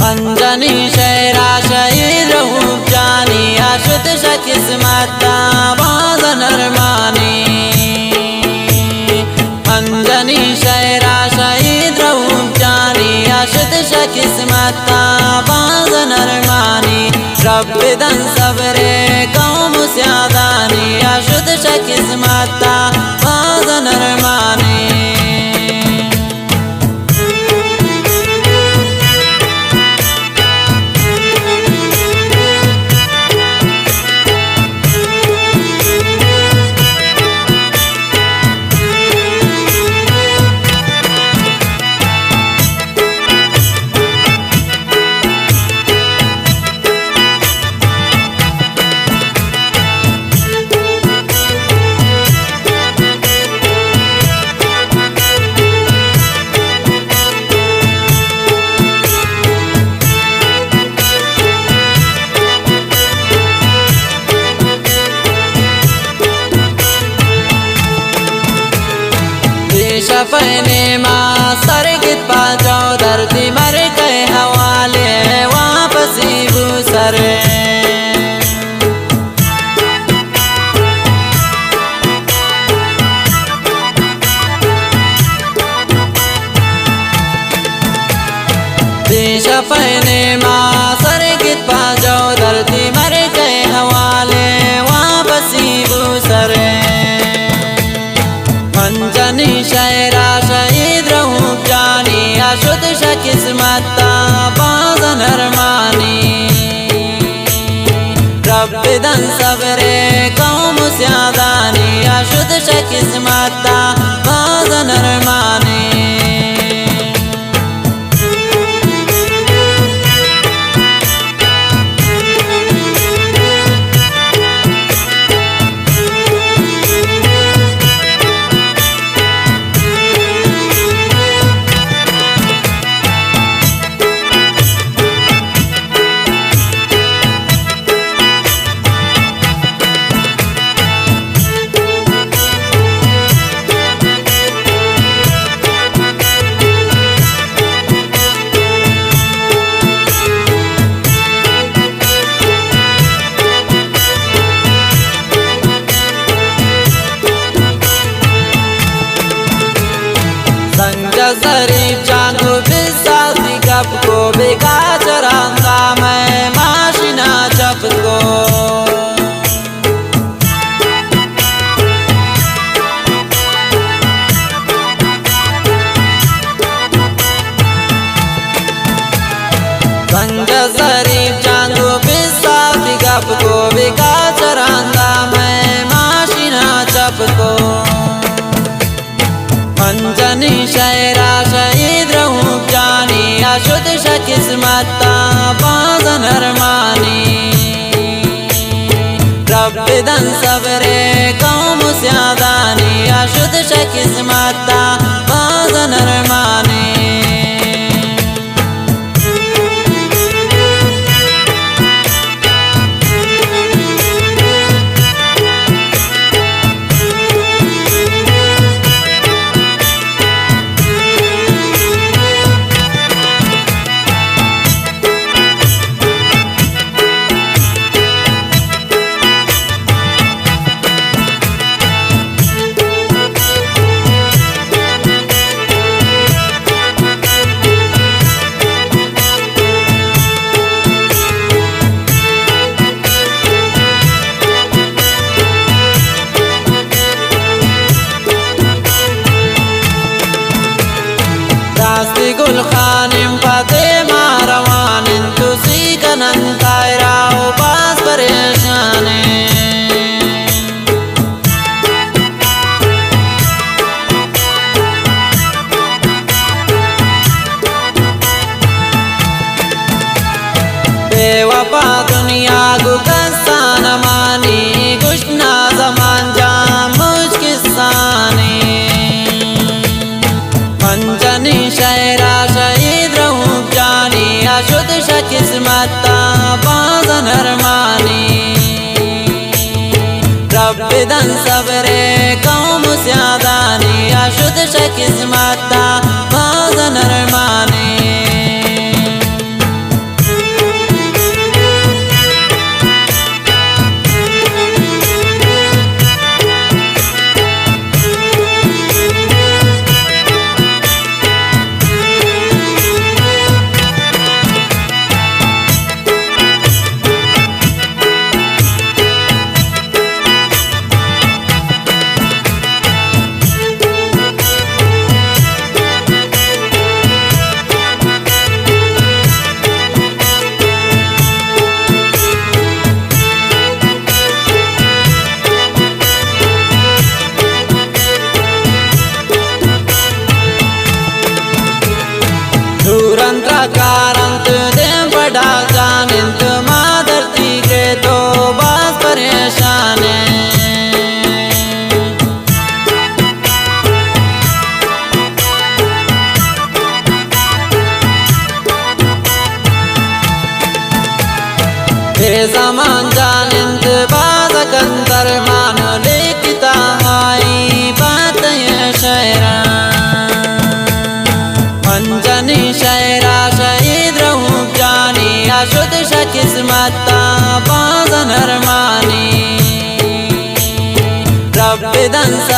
अंजनी शहरा शहीद रूप जानी आशुत किस्मता बाज नरमानी। अंजनी शहरा शहीद रूप जानी आशुत किस्मता बाज नरमानी। रब दन सबरे कौम स्यादानी आशुत किस्मता बाज नरमानी। शफने माँ सरगित पाँचों धरती मर गए हवाले वापसी भूसरे। शफने माँ सरगित पाँचों धरती मर गए हवाले वापसी भूसरे। अंजनी शहरा शहीद रूप जानी आशुत किस्मता बाज नरमानी। रब दन सबरे कौम स्यादानी आशुत किस्मता बाज नरमानी। शरीफ चांदू बिसाती गप को बेगा चरांगा मैं माशिना चप को। संग शरीफ चांदू बिसाती गप को बेगा चरांगा मैं माशिना चप को। अंजनी शहरा शहीद रूप जानी आशुत किस्मता बाज नरमानी। रब दन सबरे कौम स्यादानी आशुत किस्मता बाज नरमानी। गुल खानिम फातिमा रवानिन तुसी कनन कायरा उपास परेशाने। बेवफा दुनिया गुकस्तान मानी गुशना जमान जाम मुझकिस्सानी। अंजनी शहरा शहीद रूप जानी आशुत किस्मता बाज नरमानी। रब दन सबरे कौम स्यादानी आशुत किस्मता बाज नरमानी। कंट्रा कारंत दें बड़ा जानिंत मादरती के तो बस परेशान zaman janinत बादकंतर मान लिखता आई बात ये शायरा मंजनी शायरा शहीद रहूं जानी आशुद किस्मत बाजन हरमानी रब दंसा